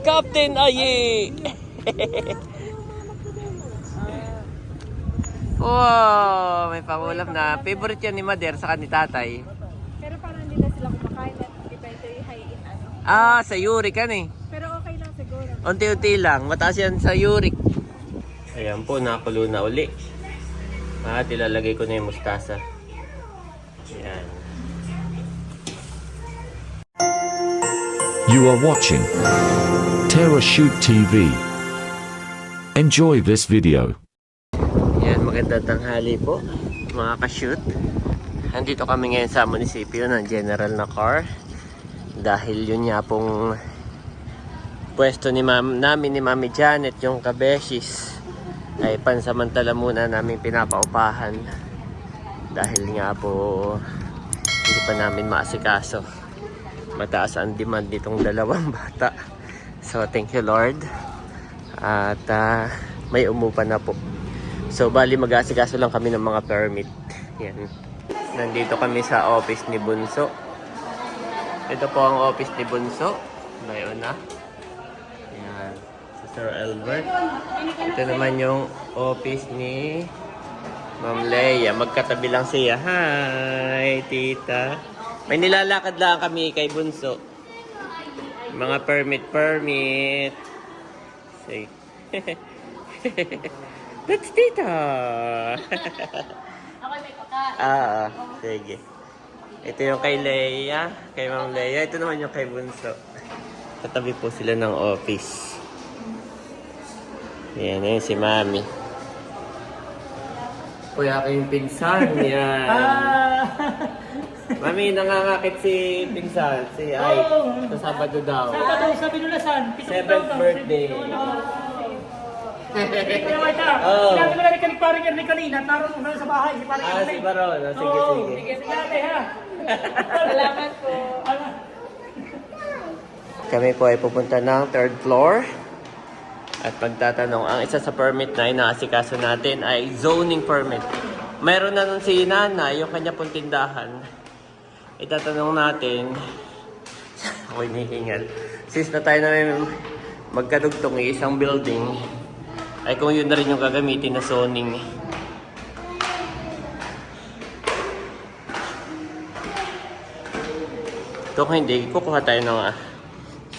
Captain Ayi! Wow, may pangulam na. Favorite yan ni Mader sa ni tatay. Pero parang hindi na sila kumakain at depende high in ano. Ah, sa uric yan eh. Pero okay lang siguro. Unti-unti lang. Mataas yan sa uric. Ayan po, nakulo na uli. At ilalagay ko na yung mustasa. Ayan. You are watching Terra Shoot TV. Enjoy this video. Ayan, magandang tanghali po mga ka-shoot. Andito kami ngayon sa munisipyo ng General na car. Dahil yun nga pong pwesto ni namin ni Mami Janet, yung kabeshis, ay pansamantala muna namin pinapaupahan. Dahil nga po hindi pa namin maasikaso. Mataas ang demand nitong dalawang bata. So thank you Lord. At may umupa na po. So bali mag-aasikaso lang kami ng mga permit. Yan. Nandito kami sa office ni Bunso. Ito po ang office ni Bunso. Bayo na. Yan. Si Sir Albert. Ito naman yung office ni Ma'am Leia. Magkatabi lang siya. Hi, tita. May nilalakad lang kami kay Bunso. Mga permit. Say. That's tita. Ako may kaka. Sige. Ito yung kay Leia, kay Ma'am Leia. Ito naman yung kay Bunso. Katabi po sila ng office. Yan, yun si Mami. Kuya ko yung pinsan. Yan. Mami, nangangakit si pinsan, si Ay. Sa Sabado daw. Sabado, sa Binulasan. 7th birthday. Oh. Sinabi nila ni Paring Ernie kanina, taro mo sa bahay, si Paring Ernie. Si Baron. Sige, sige. Sige, ha. Salamat po. Kami po ay pupunta ng 3rd floor. At pagtatanong, ang isa sa permit na inaasikaso natin ay zoning permit. Mayroon na nun si Nana, yung kanya pong tindahan. Itatanong natin, ako'y nihingal. Since na tayo na magkadugtong isang building, ay kung yun na rin yung gagamitin na zoning. Ito kung hindi, kukuha tayo ng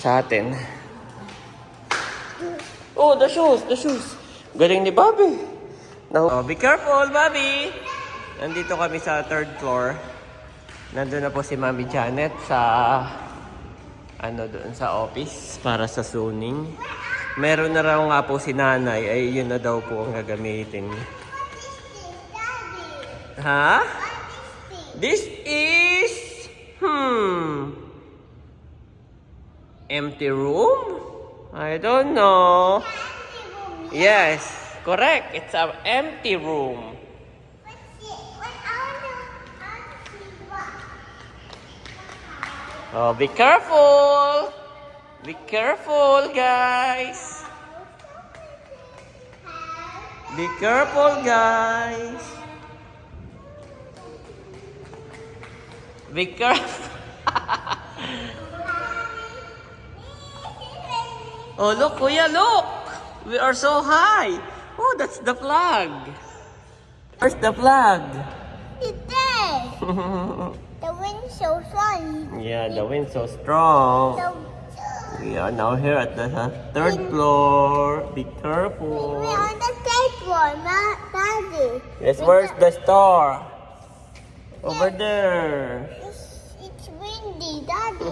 sa atin. Oh, the shoes. Galing ni Bobby. Oh, be careful, Bobby. Nandito kami sa 3rd floor. Nandun na po si Mami Janet sa doon sa office para sa zoning. Meron na raw nga po si Nanay, ay yun na daw po ang gagamitin. Ha? This is empty room? I don't know. Yes, correct. It's an empty room. Oh, be careful. Be careful, guys. Be careful, guys. Be careful. Oh, look, Kuya, look. We are so high. Oh, that's the flag. Where's the flag? It's there. The wind's so strong. Yeah, the wind's so strong. We are now here at the 3rd floor. Be careful. We're on the third one, not Daddy. Yes, where's the store? Over there. It's windy, Daddy.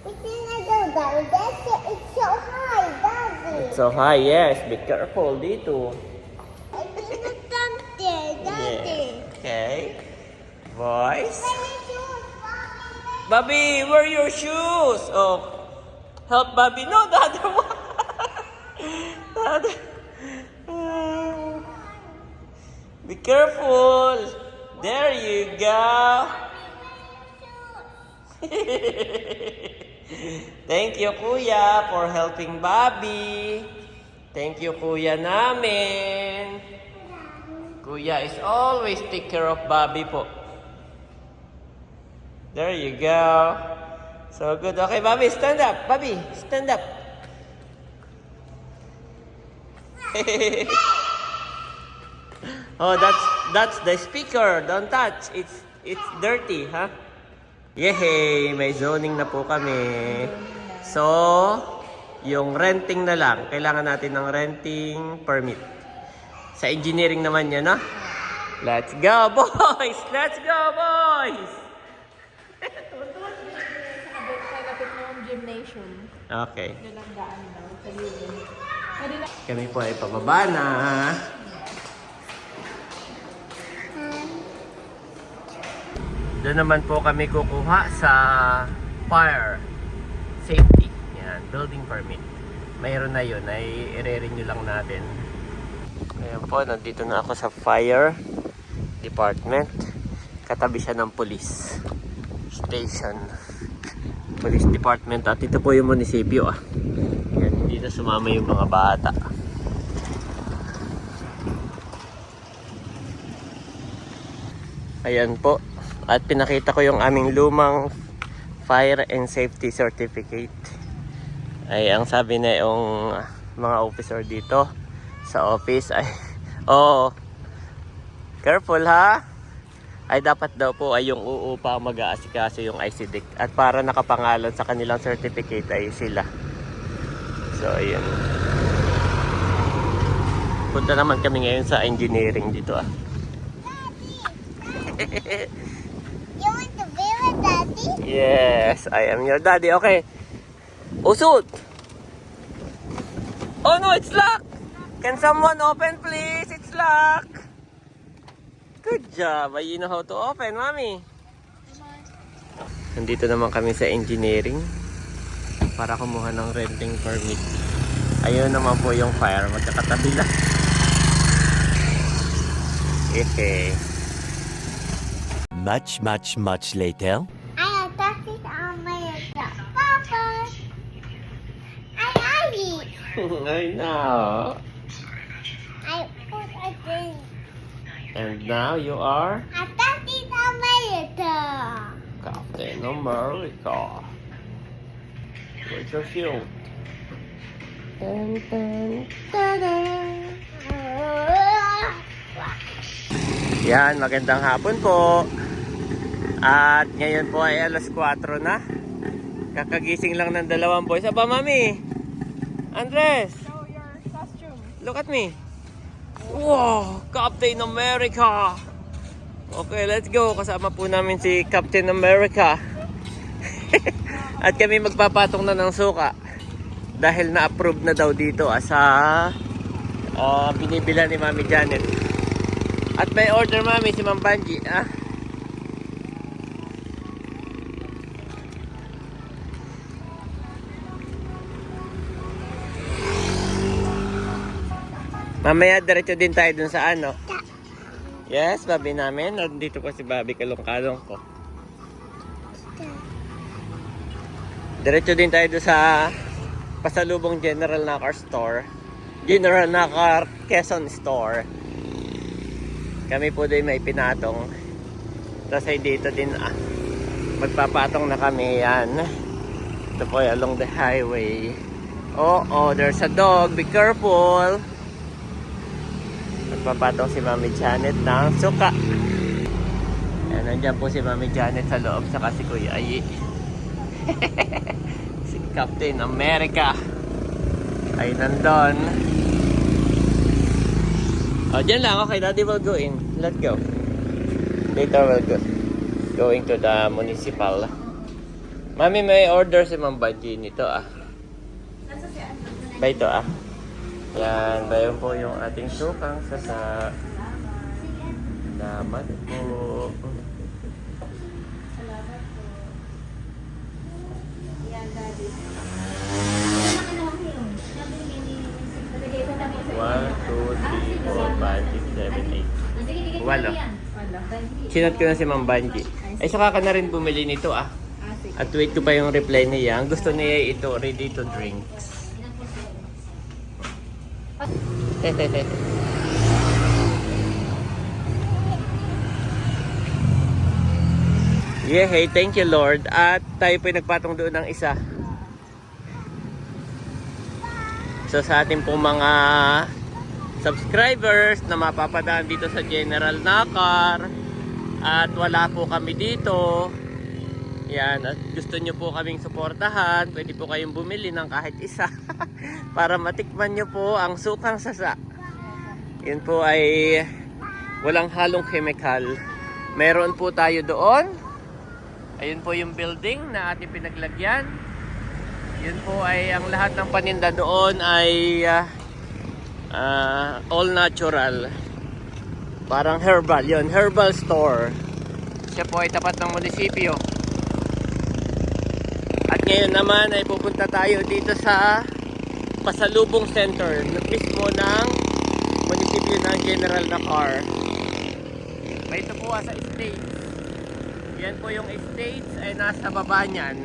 We cannot go down. That's it. It's so high, Daddy. It's so high, yes. Be careful dito. I cannot jump there, Daddy. Okay. Boys. When the shoes falling, Bobby, where are your shoes? Oh, help Bobby. No, the other one. The other. Be careful. There you go. Thank you, Kuya, for helping Bobby. Thank you, Kuya namin. Kuya is always take care of Bobby po. There you go. So good. Okay, Bobby, stand up. Bobby, stand up. Oh, that's the speaker. Don't touch. It's dirty, ha? Yehey! May zoning na po kami. So, yung renting na lang. Kailangan natin ng renting permit. Sa engineering naman yan, no? Let's go, boys! Let's go, boys! Kalapit ng gymnasium. Okay. Doon ang daan daw. Sa gilid. Pwede na. Kami po ay pababa na. Doon naman po kami kukuha sa fire safety. Yan, building permit. Mayroon na yun, ay i-renew lang natin. Ayan po, nandito na ako sa fire department. Katabi siya ng police station. Police department. At ito po yung munisipyo. Yan, dito sumama yung mga bata. Ayan po. At pinakita ko yung aming lumang fire and safety certificate. Ay, ang sabi na yung mga officer dito sa office ay, oh, careful ha. Ay dapat daw po ay yung uupa mag-aasikaso yung ICDIC. At para nakapangalan sa kanilang certificate ay sila. So, ayun. Punta naman kami ngayon sa engineering dito ah. You want to be with Daddy? Yes, I am your daddy. Okay. Usod! Oh no, it's locked! Can someone open please? It's locked! Good job. You know how to open, Mommy. Nandito naman kami sa engineering para kumuha ng renting permit. Ayun naman po yung fire. Magkakatabi lang. Okay. Much later. I am touching on my Papa. I like it. I know. I put a thing. And now you are I touching on my little. Captain America. Where's your shield? Dun, dun, tada. Yan, magandang hapon po. At ngayon po ay alas 4 na. Kakagising lang ng dalawang boys. Aba, Mami! Andres! Show your costume. Look at me! Wow! Captain America! Okay, let's go. Kasama po namin si Captain America. At kami magpapatong na ng suka. Dahil na-approve na daw dito sa binibila ni Mami Janet. At may order Mami si Ma'am Banji. Mamaya diretso din tayo dun sa ano. Yes, Babi namin. Nandito po si Babi kalong-kalong ko. Diretso din tayo dun sa pasalubong General Nakar Store. General Nakar Quezon Store. Kami po doon may pinatong. Tapos ay dito din magpapatong na kami yan. Ito po along the highway. Oh, there's a dog. Be careful. Magpapatong si Mami Janet ng suka. Yan, nandyan po si Mami Janet sa loob. Saka si Kuya Ayi. Si Captain America ay nandun. Dyan lang. Okay, Daddy will go in. Let's go. Later we'll go. Going to the municipal. Mami, may order si Ma'am Banji nito Ba ito Yan, bayan po yung ating sukang sasa. Salamat po. Yan, Daddy. 1, 2, 3, 4, 5, 6, 7, 8. Walo. Sinat ko na si Ma'am Banji. Ay, saka ka na rin bumili nito Sige. At wait ko pa yung reply niya. Ang gusto niya ito, ready to drinks. Yeah, hey, thank you Lord. At tayo po nagpatong doon ng isa. So sa ating pong mga subscribers na mapapadaan dito sa General Nakar. At wala po kami dito. Yan, at gusto nyo po kaming suportahan, pwede po kayong bumili ng kahit isa para matikman nyo po ang sukang sasa. Yun po ay walang halong chemical. Meron po tayo doon. Ayun po yung building na ating pinaglagyan. Yun po ay ang lahat ng paninda doon ay all natural. Parang herbal yun, herbal store. Siya po ay tapat ng munisipyo. At ngayon naman ay pupunta tayo dito sa pasalubong center mismo ng munisipyo ng General Nakar. May ito po sa Estates. Yan po yung Estates ay nasa baba niyan.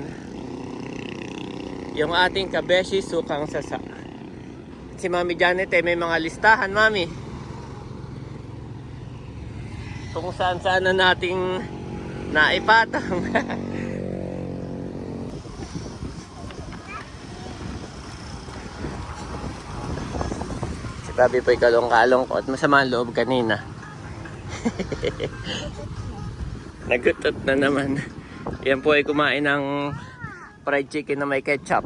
Yung ating Kabeshi Sukang Sasa. Si Mami Janet ay may mga listahan, Mami. Kung saan na nating naipatang. Si Papi po'y kalong-kalongkot. Masama ang loob kanina. Nagutot na naman. Yan po ay kumain ng fried chicken na may ketchup.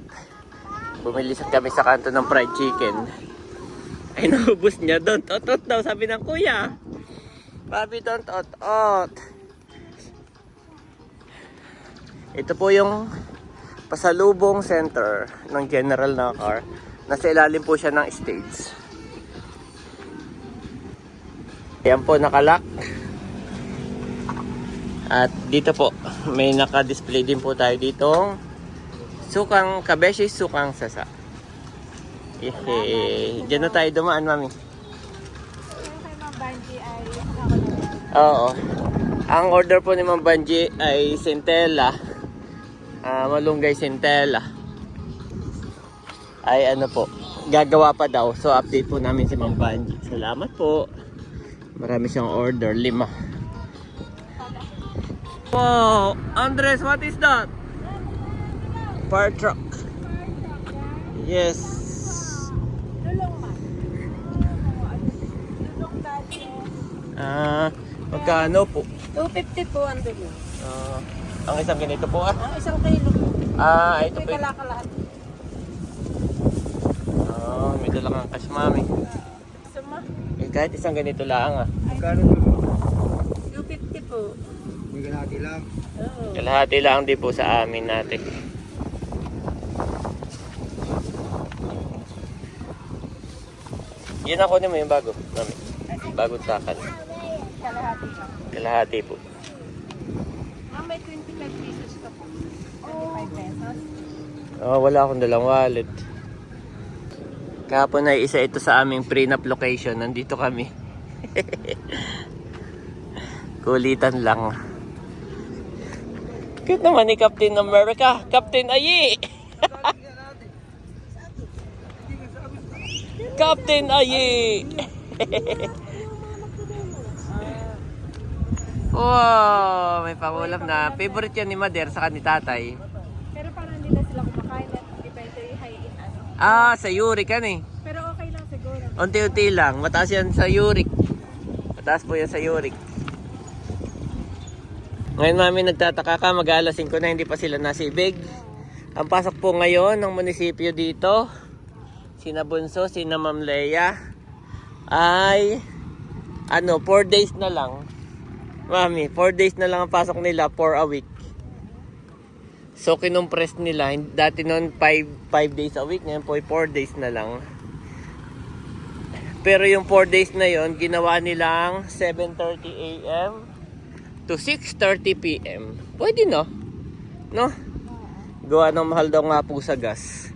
Bumili kami sa kanto ng fried chicken. Ay naubos niya. Don't otot daw, sabi ng kuya. Papi, don't otot. Ito po yung pasalubong center ng General Nakar. Nasa ilalim po siya ng stage. Ayan po nakalak. At dito po may naka-display din po tayo ditong sukang Kabeshi Sukang Sasa. Diyan na tayo dumaan, Mami. Yung kay Ma'am Banji ay ako na rin. Oo. Ang order po ni Ma'am Banji ay centella. Malunggay centella. Ay ano po, gagawa pa daw. So update po namin si Ma'am Banji. Salamat po. Marami siyang order, 5. Wow, Andres, what is that? Fire truck. Yes. Lulong ma. Lulong dati. Magkano po? 250 po ang dulong. Ang isang ganito po Ang isang kilo. Ito May po. kalakalahat. May dalang ang cash, Mami. Suma. Kahit isang ganito lang Magkano dito? 250 po. May ganati lang. Oo. Kalahati lang din po sa amin natin. Yan ako mo yung bago, Mami. Bagong takal. Kalahati lang. Kalahati po. Ma'am, may 25 pesos ka po. 25 pesos. Wala akong dalang wallet. Kahapon ay isa ito sa aming prenup location. Nandito kami. Kulitan lang. Cute naman ni Captain America. Captain Ayi! Captain Ayi! Wow! May pangulam na. Favorite yan ni Mader sa ni tatay. Pero parang hindi na sila kumakain at depende yung high-in ano. Sa uric yan eh. Pero okay lang siguro. Unti-unti lang. Mataas yan sa uric. Mataas po yan sa uric. Ngayon Mami, nagtataka ka, mag-alas 5 na hindi pa sila nasibig. Ang pasok po ngayon ng munisipyo dito, sina Bunso, sina Ma'am Leia, ay 4 days na lang. Mami, 4 days na lang ang pasok nila for a week. So kinumpres nila, dati noon 5 days a week, ngayon po ay 4 days na lang. Pero yung 4 days na yon, ginawa nilang 7:30 AM to 6:30 PM. Pwede no? No? Gawa ng mahal daw nga po sa gas.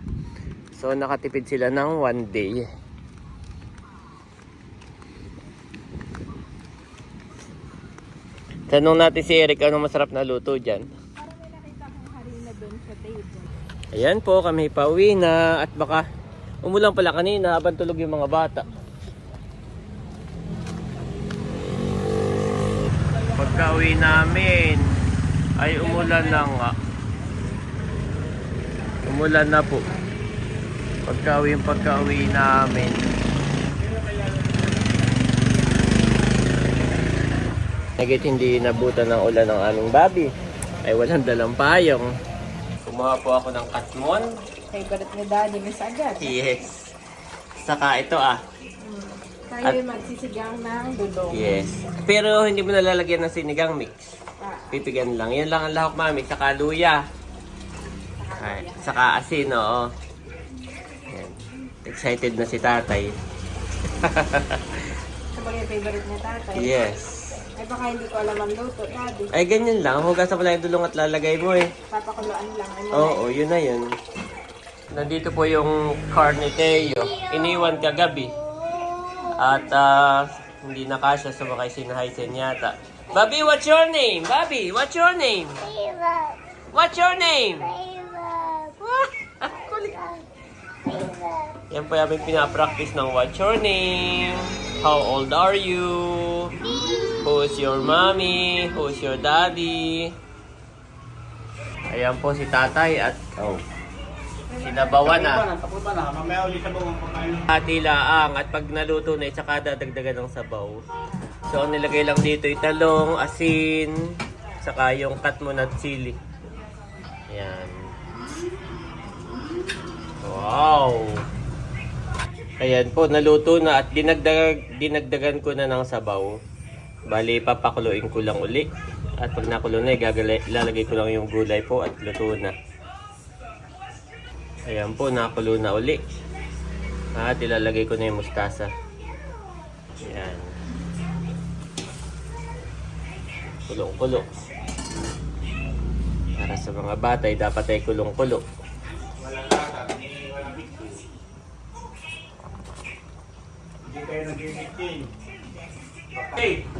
So nakatipid sila ng 1 day. Tanong natin si Eric, anong masarap na luto dyan? Parang may nakita kong harina doon sa table. Ayan po, kami pauwi na. At baka umulan pala kanina habang tulog yung mga bata. Pagka-uwi namin ay umulan na nga. Umulan na po. Pagka-uwi namin. Nagit hindi nabutan ng ulan ng aming babi. Ay walang dalang payong. Kumuha po ako ng katmon. Favorite ni Daddy, Miss Agad. Yes. Saka ito Tayo magsisigang ng dulong. Yes. Pero hindi mo nalalagyan ng sinigang mix. Pipigan lang. Yan lang ang lahok mami. Saka luya. Ay, saka asin, oo. Yan. Excited na si tatay. Sabagay favorite ni Tatay. Yes. Ay baka hindi ko alam ang luto, Daddy. Ay, ganyan lang. Hugasan mo lang yung dulong at lalagay mo eh. Papakuluan lang. Ay, Oo, yun na yun. Nandito po yung car ni Teo. Iniwan kagabi. At hindi na kasya, sumakay si Naisen yata. Bobby, what's your name? Bobby, what's your name? Favorite. What's your name? Favorite. Yan po yung aming pinapractice ng what's your name? How old are you? Who's your mommy? Who's your daddy? Ayan po si tatay at sinabawan na. Tapos na, mamaya ulit sa bawang pagkain. Hati laang at pag naluto na saka dadagdagan ng sabaw. So ang nilagay lang dito ay talong, asin, saka yung katmon at sili. Ayan. Wow! Ayan po, naluto na at dinagdagan ko na ng sabaw. Bali, papakuluin ko lang uli. At pag nakulo na, ilalagay ko lang yung gulay po at luto na. Ayan po, nakulo na uli. At ilalagay ko na yung mustasa. Ayan. Kulong-kulo. Para sa mga batay, dapat ay kulong-kulo. Hindi kayo nag-meeting.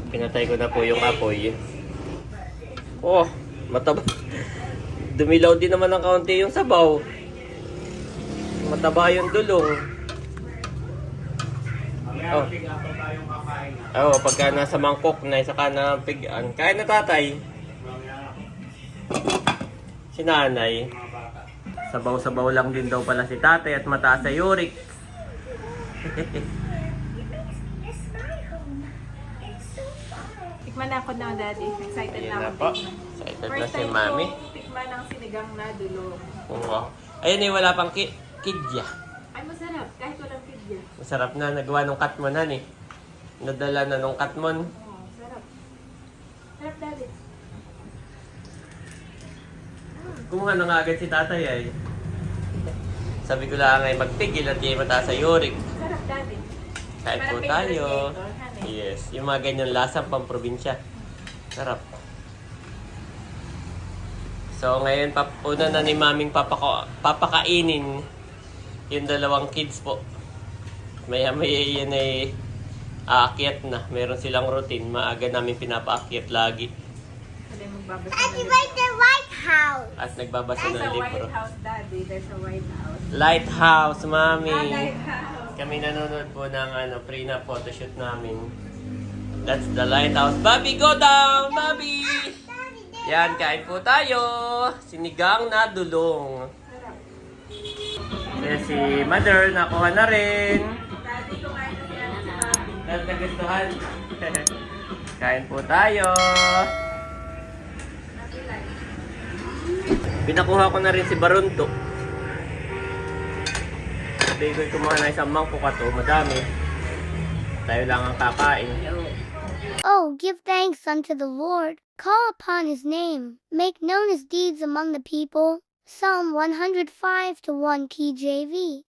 Pinatay ko na po yung apoy. Oh, mataba. Dumilaw din naman ng kaunti yung sabaw. Mataba yung dulong. Mamaya bigla pa tayong kakain. Oo, pagka nasa mangkok na, saka na pigaan. Kain na tatay. Si nanay. Sabaw-sabaw lang din daw pala si tatay at mataas sa uric. Tikman na ako na, Daddy. Excited Ayan na na ako. po. tikman. Excited First na si time mami. ko tikman ng sinigang na dulong. Oo. Ayun eh, wala pang kidya. Ay, masarap. Kahit walang pidya. Masarap na, nagawa nung katmonan eh. Nadala na nung katmon. Oh, sarap. Sarap, Daddy. Kumuha na nga agad si tatay ay. Sabi ko lang ay magpigil at yung mataas sa uric. Sarap, Daddy. Kain po Parang tayo. favorite ito, honey. Yes, yung mga ganyan lasang pamprobinsya. Sarap. So ngayon, una na ni maming papakainin yung dalawang kids po. Maya-maya yan ay aakyat na. Meron silang routine. Maaga namin pinapaakyat lagi. Kasi magbabasa I ng like the White House. At nagbabasa There's ng a libro. White House, Daddy. There's a White House. Lighthouse, mami. Lighthouse. Kami nanonood po ng pre-na photoshoot namin. That's the lighthouse. Bobby, go down! Bobby! Yan, kain po tayo. Sinigang na dulong. Yan si Mother, nakuha na rin. Daddy, kumain na siya sa Bobby. Dahil nagustuhan. Kain po tayo. Pinakuha ko na rin si Barunto. Sabi ko kumuha na isang mangkok ato, madami. Tayo lang ang kakain. Oh, give thanks unto the Lord, call upon his name, make known his deeds among the people. Psalm 105 to 1 KJV.